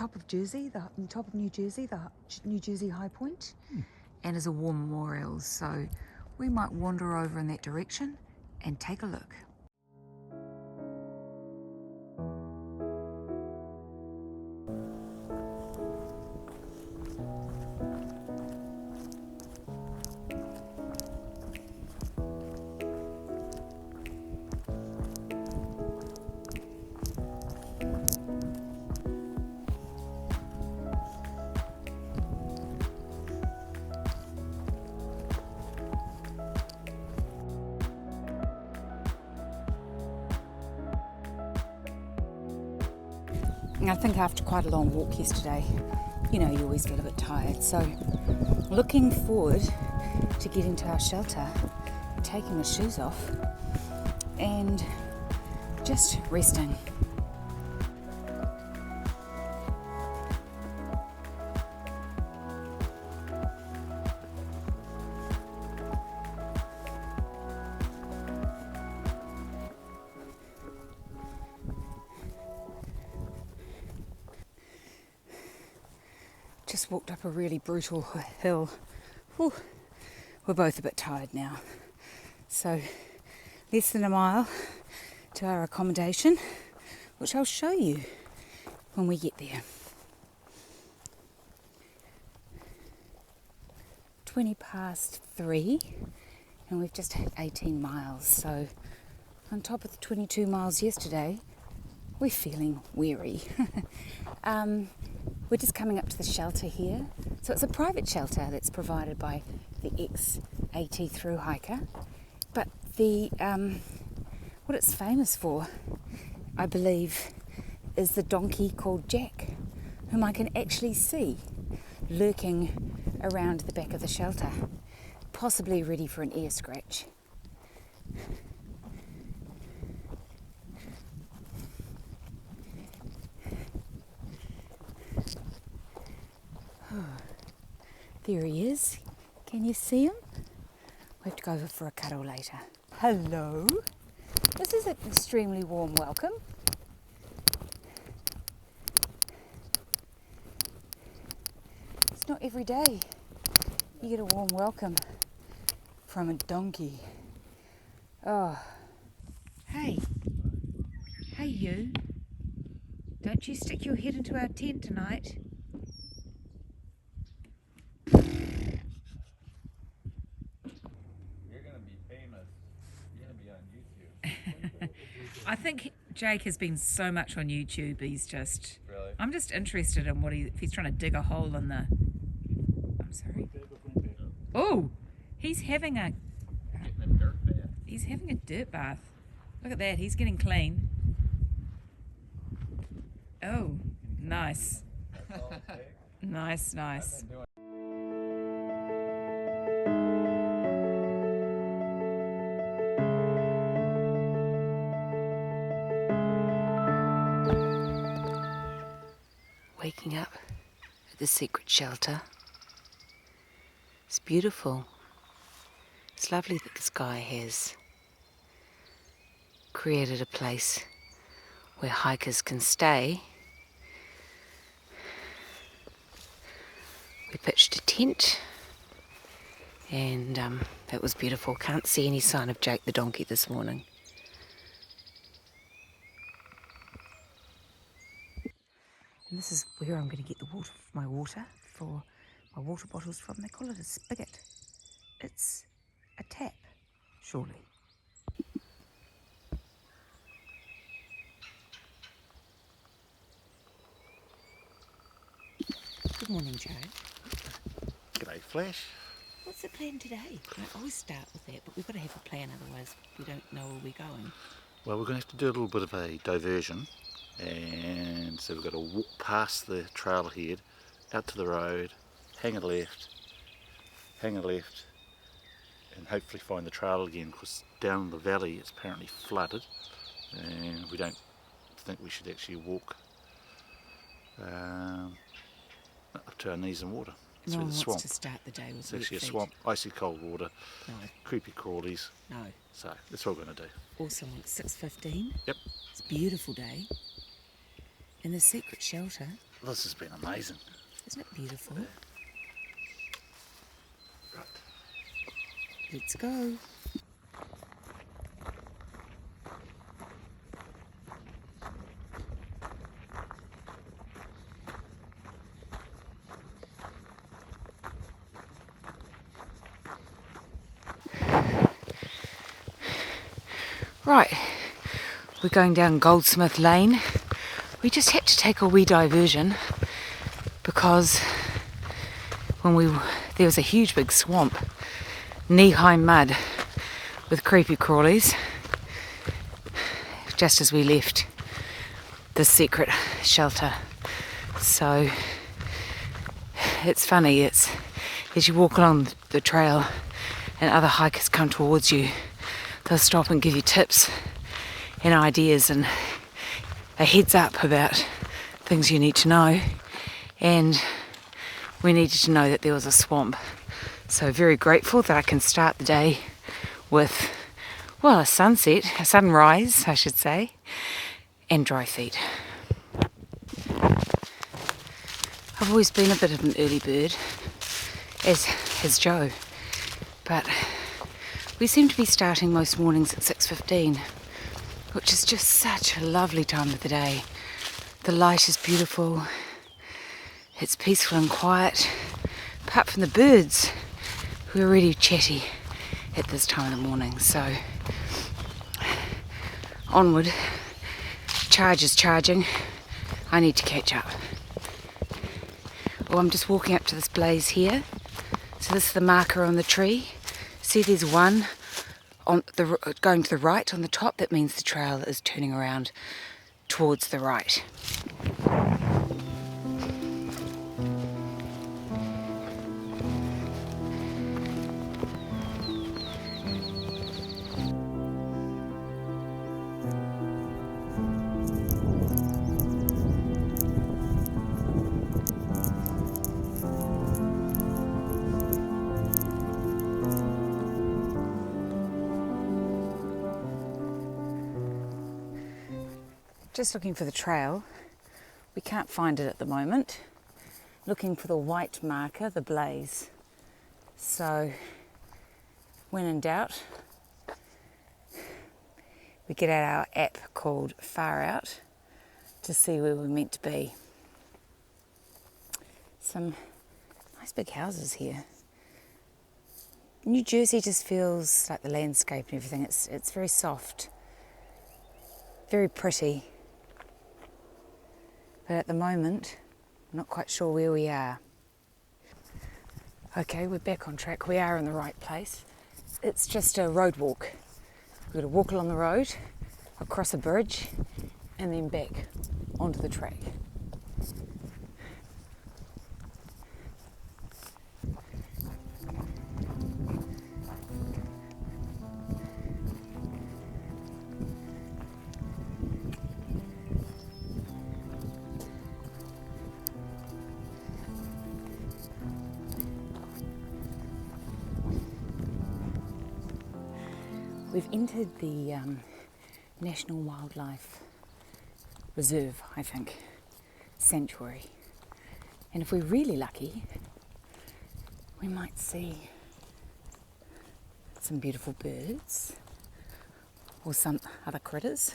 top of Jersey, the top of New Jersey, the New Jersey High Point, and is a war memorial. So we might wander over in that direction and take a look. I think after quite a long walk yesterday, you always feel a bit tired. So looking forward to getting to our shelter, taking the shoes off and just resting. Just walked up a really brutal hill. Whew. We're both a bit tired now. So less than a mile to our accommodation, which I'll show you when we get there. 3:20, and we've just had 18 miles. So on top of the 22 miles yesterday, we're feeling weary. We're just coming up to the shelter here. So it's a private shelter that's provided by the ex-AT Thru hiker. But what it's famous for, I believe, is the donkey called Jack, whom I can actually see lurking around the back of the shelter, possibly ready for an ear scratch. There he is. Can you see him? We have to go over for a cuddle later. Hello. This is an extremely warm welcome. It's not every day you get a warm welcome from a donkey. Oh. Hey. Hey you. Don't you stick your head into our tent tonight. I think Jake has been so much on YouTube, he's just... Really? I'm just interested in if he's trying to dig a hole in the... I'm sorry. Oh! He's having a... He's having a dirt bath. Look at that, he's getting clean. Oh, nice. Nice. Waking up at the secret shelter. It's beautiful. It's lovely that this guy has created a place where hikers can stay. We pitched a tent and that was beautiful. Can't see any sign of Jake the donkey this morning. And this is where I'm going to get my water for my water bottles from. They call it a spigot. It's a tap, surely. Good morning, Joe. G'day, Flash. What's the plan today? I always start with that, but we've got to have a plan, otherwise we don't know where we're going. Well, we're going to have to do a little bit of a diversion, and so we've got to walk past the trailhead, out to the road, hang a left, and hopefully find the trail again, because down the valley it's apparently flooded, and we don't think we should actually walk up to our knees in water. It's No one the wants swamp. to start the day with It's actually a wet feet. swamp, icy cold water, No. creepy crawlies. No. So that's what we're going to do. Awesome. It's 6:15. Yep. It's a beautiful day. In the secret shelter, This has been amazing. Isn't it beautiful? Right. Let's go. Right, we're going down Goldsmith Lane. We just had to take a wee diversion because there was a huge big swamp, knee-high mud with creepy crawlies just as we left the secret shelter. So it's funny, it's as you walk along the trail and other hikers come towards you, they'll stop and give you tips and ideas and a heads up about things you need to know. And we needed to know that there was a swamp. So very grateful that I can start the day with, well, a sunrise, I should say, and dry feet. I've always been a bit of an early bird, as has Joe, but we seem to be starting most mornings at 6:15, which is just such a lovely time of the day. The light is beautiful, it's peaceful and quiet, apart from the birds, who are really chatty at this time of the morning. So, onward, charge is charging, I need to catch up. Well, I'm just walking up to this blaze here, so this is the marker on the tree. See, there's one going to the right on the top. That means the trail is turning around towards the right. Just looking for the trail. We can't find it at the moment. Looking for the white marker, the blaze. So, when in doubt, we get out our app called Far Out to see where we're meant to be. Some nice big houses here. New Jersey just feels like the landscape and everything. It's very soft, very pretty. But at the moment, I'm not quite sure where we are. Okay, we're back on track. We are in the right place. It's just a road walk. We've got to walk along the road, across a bridge, and then back onto the track. We've entered the National Wildlife Reserve, I think, sanctuary. And if we're really lucky, we might see some beautiful birds or some other critters.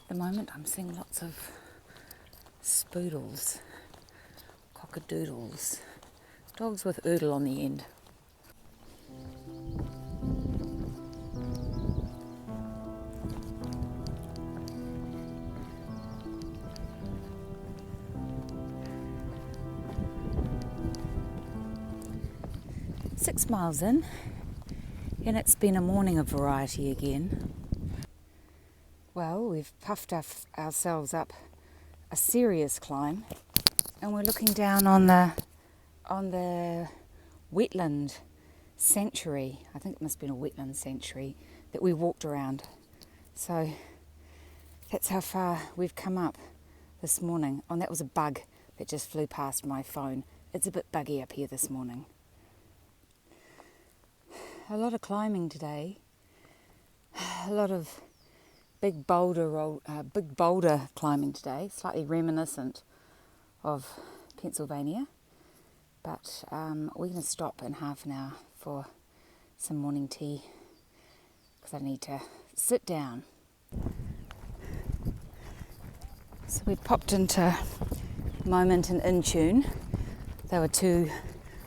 At the moment I'm seeing lots of spoodles, cockadoodles, dogs with oodle on the end. Six miles in, and it's been a morning of variety again. Well, we've puffed ourselves up a serious climb, and we're looking down on the wetland sanctuary. I think it must have been a wetland sanctuary that we walked around. So that's how far we've come up this morning. Oh, and that was a bug that just flew past my phone. It's a bit buggy up here this morning. A lot of climbing today, a lot of big boulder climbing today, slightly reminiscent of Pennsylvania. But we're going to stop in half an hour for some morning tea because I need to sit down. So we popped into Moment and Intune. They were two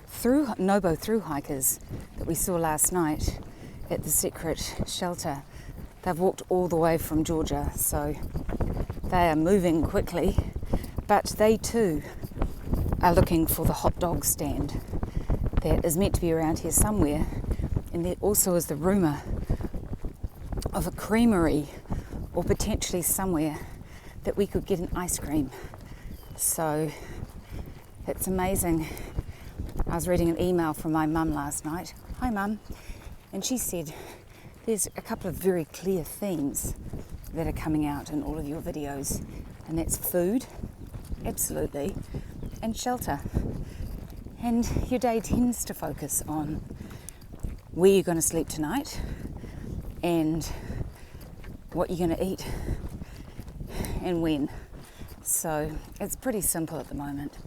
Thru hikers that we saw last night at the secret shelter. They've walked all the way from Georgia, so they are moving quickly, but they too are looking for the hot dog stand that is meant to be around here somewhere. And there also is the rumour of a creamery or potentially somewhere that we could get an ice cream. So it's amazing. I was reading an email from my mum last night. Hi Mum. And she said there's a couple of very clear themes that are coming out in all of your videos, and that's food, absolutely, and shelter. And your day tends to focus on where you're going to sleep tonight and what you're going to eat and when. So it's pretty simple at the moment.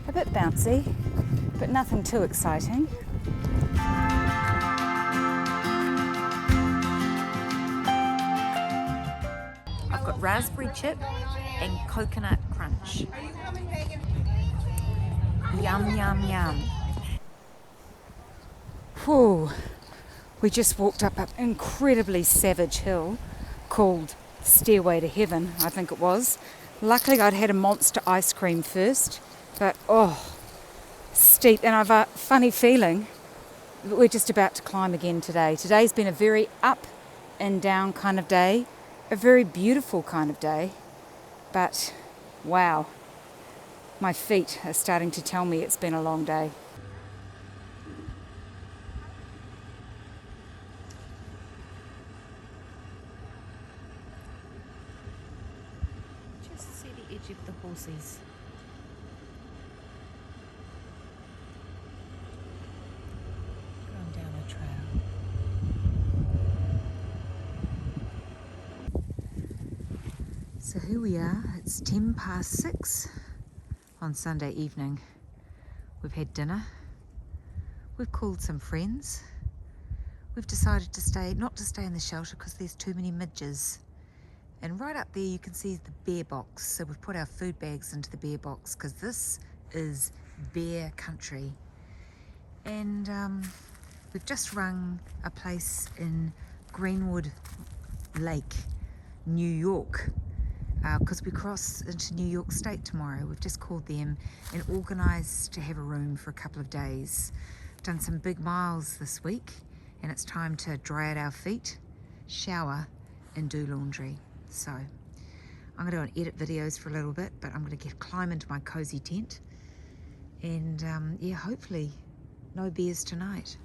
A bit bouncy, but nothing too exciting. I've got raspberry chip and coconut crunch. Yum, yum, yum. Whew. We just walked up an incredibly savage hill called Stairway to Heaven, I think it was. Luckily I'd had a monster ice cream first, but steep, and I've a funny feeling that we're just about to climb again today. Today's been a very up and down kind of day, a very beautiful kind of day, but wow, my feet are starting to tell me it's been a long day. Just see the edge of the horses. Going down a trail. So here we are, it's 6:10 on Sunday evening. We've had dinner, we've called some friends, we've decided not to stay in the shelter because there's too many midges. And right up there you can see the bear box, so we've put our food bags into the bear box because this is bear country. And we've just rung a place in Greenwood Lake, New York, because we cross into New York State tomorrow. We've just called them and organised to have a room for a couple of days. Done some big miles this week, and it's time to dry out our feet, shower and do laundry. So I'm going to go and edit videos for a little bit, but I'm going to climb into my cosy tent and yeah, hopefully no bears tonight.